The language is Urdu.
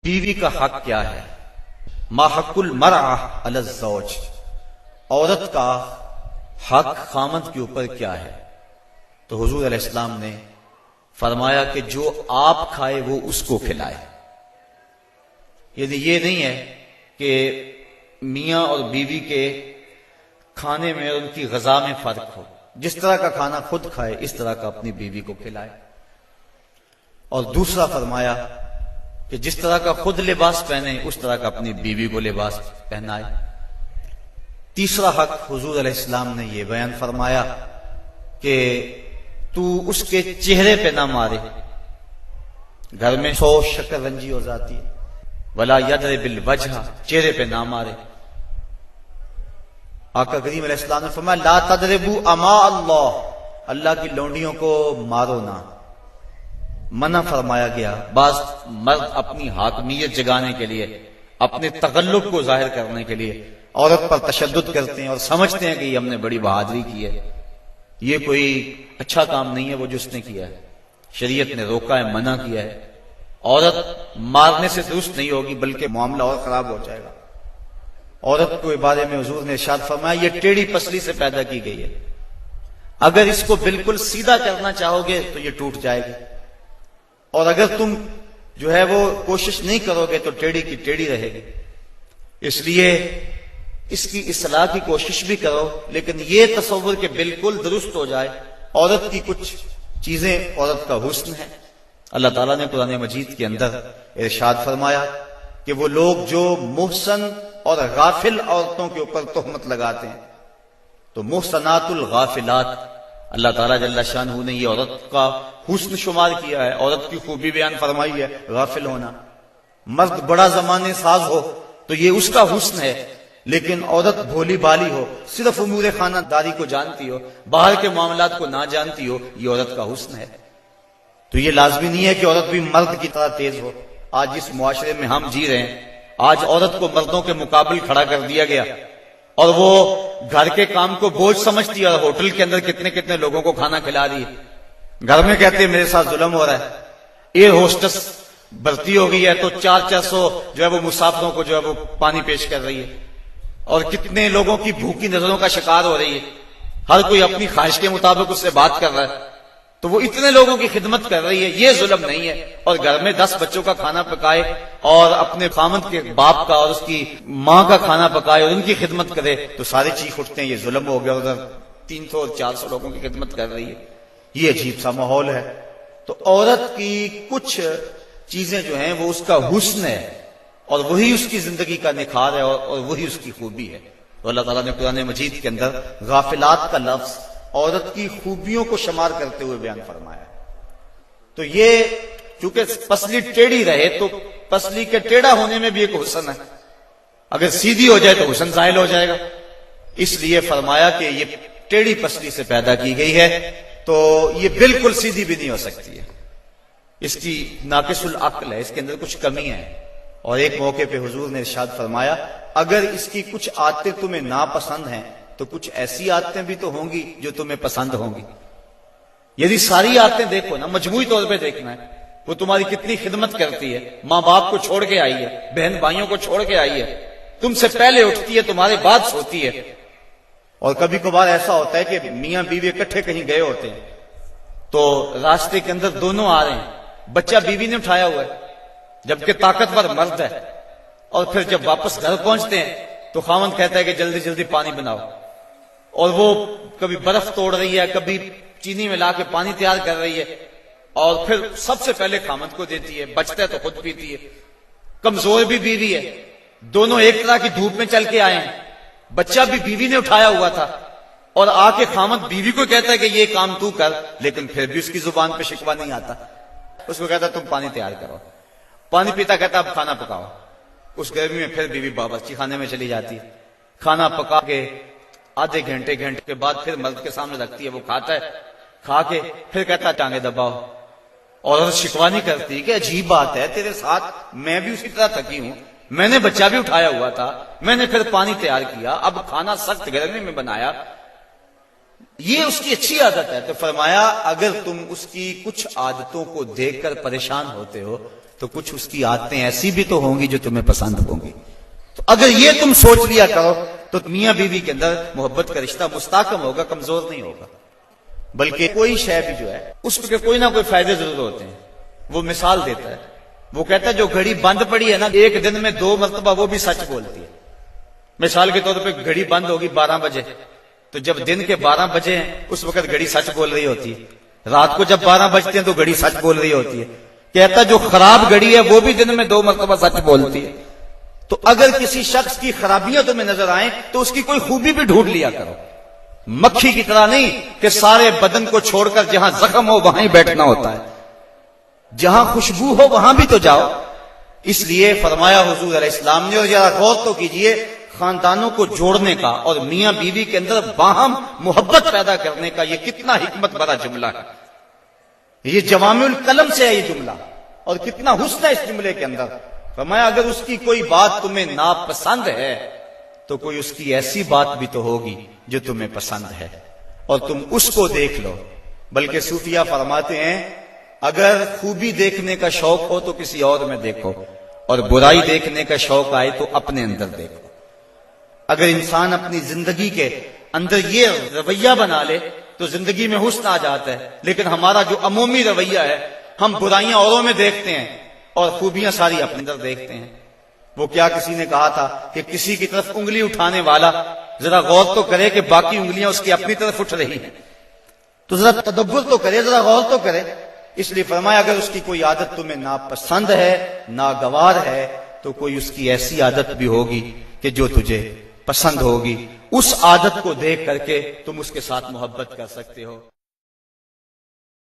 بیوی کا حق کیا ہے؟ ما حق المرأة علی الزوج، عورت کا حق خامند کے اوپر کیا ہے؟ تو حضور علیہ السلام نے فرمایا کہ جو آپ کھائے وہ اس کو کھلائے۔ یعنی یہ نہیں ہے کہ میاں اور بیوی کے کھانے میں اور ان کی غذا میں فرق ہو، جس طرح کا کھانا خود کھائے اس طرح کا اپنی بیوی کو کھلائے۔ اور دوسرا فرمایا کہ جس طرح کا خود لباس پہنے اس طرح کا اپنی بیوی کو لباس پہنائے۔ تیسرا حق حضور علیہ السلام نے یہ بیان فرمایا کہ تو اس کے چہرے پہ نہ مارے، گھر میں 100 شکر رنجی ہو جاتی ہے، ولا یضرب الوجہ، چہرے پہ نہ مارے۔ آقا کریم علیہ السلام نے فرمایا لا تضربوا اماء اللہ، اللہ کی لونڈیوں کو مارو نہ، منع فرمایا گیا۔ بعض مرد اپنی حاکمیت جگانے کے لیے، اپنے تغلب کو ظاہر کرنے کے لیے عورت پر تشدد کرتے ہیں اور سمجھتے ہیں کہ یہ ہم نے بڑی بہادری کی ہے۔ یہ کوئی اچھا کام نہیں ہے وہ جو اس نے کیا ہے، شریعت نے روکا ہے، منع کیا ہے۔ عورت مارنے سے درست نہیں ہوگی بلکہ معاملہ اور خراب ہو جائے گا۔ عورت کو بارے میں حضور نے ارشاد فرمایا یہ ٹیڑھی پسلی سے پیدا کی گئی ہے، اگر اس کو بالکل سیدھا کرنا چاہو گے تو یہ ٹوٹ جائے گی، اور اگر تم جو ہے وہ کوشش نہیں کرو گے تو ٹیڑھی کی ٹیڑھی رہے گی۔ اس لیے اس کی اصلاح کی کوشش بھی کرو، لیکن یہ تصور کہ بالکل درست ہو جائے۔ عورت کی کچھ چیزیں عورت کا حسن ہے۔ اللہ تعالیٰ نے قرآن مجید کے اندر ارشاد فرمایا کہ وہ لوگ جو محسن اور غافل عورتوں کے اوپر تہمت لگاتے ہیں، تو محسنات الغافلات، اللہ تعالیٰ جل شانہ نے یہ عورت کا حسن شمار کیا ہے، عورت کی خوبی بیان فرمائی ہے، غافل ہونا۔ مرد بڑا زمانے ساز ہو تو یہ اس کا حسن ہے، لیکن عورت بھولی بالی ہو، صرف امور خانہ داری کو جانتی ہو، باہر کے معاملات کو نہ جانتی ہو، یہ عورت کا حسن ہے۔ تو یہ لازمی نہیں ہے کہ عورت بھی مرد کی طرح تیز ہو۔ آج جس معاشرے میں ہم جی رہے ہیں، آج عورت کو مردوں کے مقابل کھڑا کر دیا گیا، اور وہ گھر کے کام کو بوجھ سمجھتی ہے، اور ہوٹل کے اندر کتنے کتنے لوگوں کو کھانا کھلا رہی ہے۔ گھر میں کہتے ہیں میرے ساتھ ظلم ہو رہا ہے، ایئر ہوسٹس بھرتی ہو گئی ہے تو 400 جو ہے وہ مسافروں کو جو ہے وہ پانی پیش کر رہی ہے، اور کتنے لوگوں کی بھوکی نظروں کا شکار ہو رہی ہے، ہر کوئی اپنی خواہش کے مطابق اس سے بات کر رہا ہے، تو وہ اتنے لوگوں کی خدمت کر رہی ہے۔ یہ ظلم نہیں ہے؟ اور گھر میں 10 بچوں کا کھانا پکائے، اور اپنے خامند کے باپ کا اور اس کی ماں کا کھانا پکائے اور ان کی خدمت کرے، تو سارے چیخ اٹھتے ہیں یہ ظلم ہو گیا، ادھر 300 اور 400 لوگوں کی خدمت کر رہی ہے۔ یہ عجیب سا ماحول ہے۔ تو عورت کی کچھ چیزیں جو ہیں وہ اس کا حسن ہے، اور وہی اس کی زندگی کا نکھار ہے، اور وہی اس کی خوبی ہے۔ تو اللہ تعالیٰ نے قرآن مجید کے اندر غافلات کا لفظ عورت کی خوبیوں کو شمار کرتے ہوئے بیان فرمایا۔ تو یہ چونکہ پسلی ٹیڑھی رہے تو پسلی کے ٹیڑھا ہونے میں بھی ایک حسن ہے، اگر سیدھی ہو جائے تو حسن زائل ہو جائے گا، اس لیے فرمایا کہ یہ ٹیڑھی پسلی سے پیدا کی گئی ہے، تو یہ بالکل سیدھی بھی نہیں ہو سکتی ہے، اس کی ناقص العقل ہے، اس کے اندر کچھ کمی ہے۔ اور ایک موقع پہ حضور نے ارشاد فرمایا اگر اس کی کچھ عادتیں تمہیں ناپسند ہیں تو کچھ ایسی عادتیں بھی تو ہوں گی جو تمہیں پسند ہوں گی۔ یعنی ساری عادتیں دیکھو نا، مجموعی طور پہ دیکھنا ہے، وہ تمہاری کتنی خدمت کرتی ہے، ماں باپ کو چھوڑ کے آئی ہے، بہن بھائیوں کو چھوڑ کے آئی ہے، تم سے پہلے اٹھتی ہے، تمہارے بعد سوتی ہے۔ اور کبھی کبھار ایسا ہوتا ہے کہ میاں بیوی اکٹھے کہیں گئے ہوتے ہیں، تو راستے کے اندر دونوں آ رہے ہیں، بچہ بیوی نے اٹھایا ہوا ہے جبکہ طاقتور مرد ہے، اور پھر جب واپس گھر پہنچتے ہیں تو خاوند کہتا ہے کہ جلدی جلدی پانی بناؤ، اور وہ کبھی برف توڑ رہی ہے، کبھی چینی ملا کے پانی تیار کر رہی ہے، اور پھر سب سے پہلے خاوند کو دیتی ہے، بچتا ہے تو خود پیتی ہے۔ کمزور بھی بیوی ہے، دونوں ایک طرح کی دھوپ میں چل کے آئے ہیں، بچہ بھی بیوی نے اٹھایا ہوا تھا، اور آ کے خاوند بیوی کو کہتا ہے کہ یہ کام تو کر، لیکن پھر بھی اس کی زبان پہ شکوہ نہیں آتا، اس کو کہتا تم پانی تیار کرو، پانی پیتا کہتا اب کھانا پکاؤ۔ اس گرمی میں پھر بیوی باورچی خانے میں چلی جاتی ہے، کھانا پکا کے آدھے گھنٹے کے بعد پھر مرد کے سامنے رکھتی ہے، وہ کھاتا ہے، کھا کے پھر کہتا ٹانگیں دباؤ، اور شکوہ نہیں کرتی کہ عجیب بات ہے تیرے ساتھ میں بھی اسی طرح تھکی ہوں، میں نے بچہ بھی اٹھایا ہوا تھا، میں نے پھر پانی تیار کیا، اب کھانا سخت گرمی میں بنایا۔ یہ اس کی اچھی عادت ہے۔ تو فرمایا اگر تم اس کی کچھ عادتوں کو دیکھ کر پریشان ہوتے ہو تو کچھ اس کی عادتیں ایسی بھی تو ہوں گی جو تمہیں پسند ہوں گی. تو اگر یہ تم سوچ لیا کرو تو میاں بیوی کے اندر محبت کا رشتہ مستحکم ہوگا، کمزور نہیں ہوگا. بلکہ کوئی شے بھی جو ہے اس کے کوئی نہ کوئی فائدے ضرور ہوتے ہیں. وہ مثال دیتا ہے، وہ کہتا ہے جو گھڑی بند پڑی ہے نا، ایک دن میں 2 مرتبہ وہ بھی سچ بولتی ہے. مثال کے طور پہ گھڑی بند ہوگی 12 بجے، تو جب دن کے 12 بجے ہیں اس وقت گھڑی سچ بول رہی ہوتی ہے. رات کو جب 12 بجتے ہیں تو گھڑی سچ بول رہی ہوتی ہے. کہتا جو خراب گھڑی ہے وہ بھی دن میں 2 مرتبہ سچ بولتی ہے. تو اگر کسی شخص کی خرابیاں تمہیں نظر آئیں تو اس کی کوئی خوبی بھی ڈھونڈ لیا کرو. مکھی کی طرح نہیں کہ سارے بدن کو چھوڑ کر جہاں زخم ہو وہاں ہی بیٹھنا ہوتا ہے، جہاں خوشبو ہو وہاں بھی تو جاؤ. اس لیے فرمایا حضور علیہ السلام نے، اور ذرا غور تو کیجئے، خاندانوں کو جوڑنے کا اور میاں بیوی کے اندر باہم محبت پیدا کرنے کا یہ کتنا حکمت بھرا جملہ ہے. یہ جوامع الکلم سے ہے یہ جملہ، اور کتنا حسن ہے اس جملے کے اندر. فرمایا اگر اس کی کوئی بات تمہیں ناپسند ہے تو کوئی اس کی ایسی بات بھی تو ہوگی جو تمہیں پسند ہے، اور تم اس کو دیکھ لو. بلکہ صوفیہ فرماتے ہیں اگر خوبی دیکھنے کا شوق ہو تو کسی اور میں دیکھو، اور برائی دیکھنے کا شوق آئے تو اپنے اندر دیکھو. اگر انسان اپنی زندگی کے اندر یہ رویہ بنا لے تو زندگی میں حسن آ جاتا ہے. لیکن ہمارا جو عمومی رویہ ہے، ہم برائیاں اوروں میں دیکھتے ہیں اور خوبیاں ساری اپنے اندر دیکھتے ہیں. وہ کیا کسی نے کہا تھا کہ کسی کی طرف انگلی اٹھانے والا ذرا غور تو کرے کہ باقی انگلیاں اس کی اپنی طرف اٹھ رہی ہیں. تو ذرا تدبر تو کرے، ذرا غور تو کرے. اس لیے فرمایا اگر اس کی کوئی عادت تمہیں ناپسند ہے، ناگوار ہے، تو کوئی اس کی ایسی عادت بھی ہوگی کہ جو تجھے پسند ہوگی. اس عادت کو دیکھ کر کے تم اس کے ساتھ محبت کر سکتے ہو.